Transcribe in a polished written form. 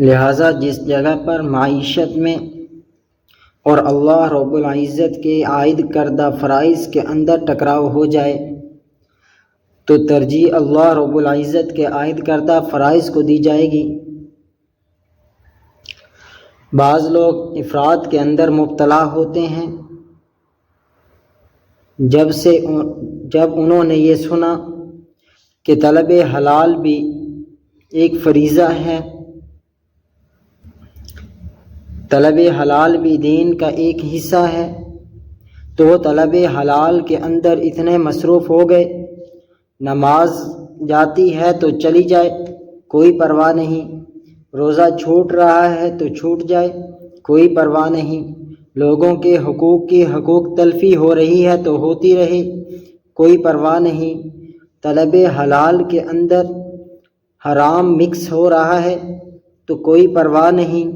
لہٰذا جس جگہ پر معیشت میں اور اللہ رب العزت کے عائد کردہ فرائض کے اندر ٹکراؤ ہو جائے تو ترجیح اللہ رب العزت کے عائد کردہ فرائض کو دی جائے گی۔ بعض لوگ افراط کے اندر مبتلا ہوتے ہیں۔ جب انہوں نے یہ سنا کہ طلب حلال بھی ایک فریضہ ہے، طلب حلال بھی دین کا ایک حصہ ہے، تو وہ طلب حلال کے اندر اتنے مصروف ہو گئے، نماز جاتی ہے تو چلی جائے کوئی پرواہ نہیں، روزہ چھوٹ رہا ہے تو چھوٹ جائے کوئی پرواہ نہیں، لوگوں کے حقوق کی حقوق تلفی ہو رہی ہے تو ہوتی رہے کوئی پرواہ نہیں، طلب حلال کے اندر حرام مکس ہو رہا ہے تو کوئی پرواہ نہیں،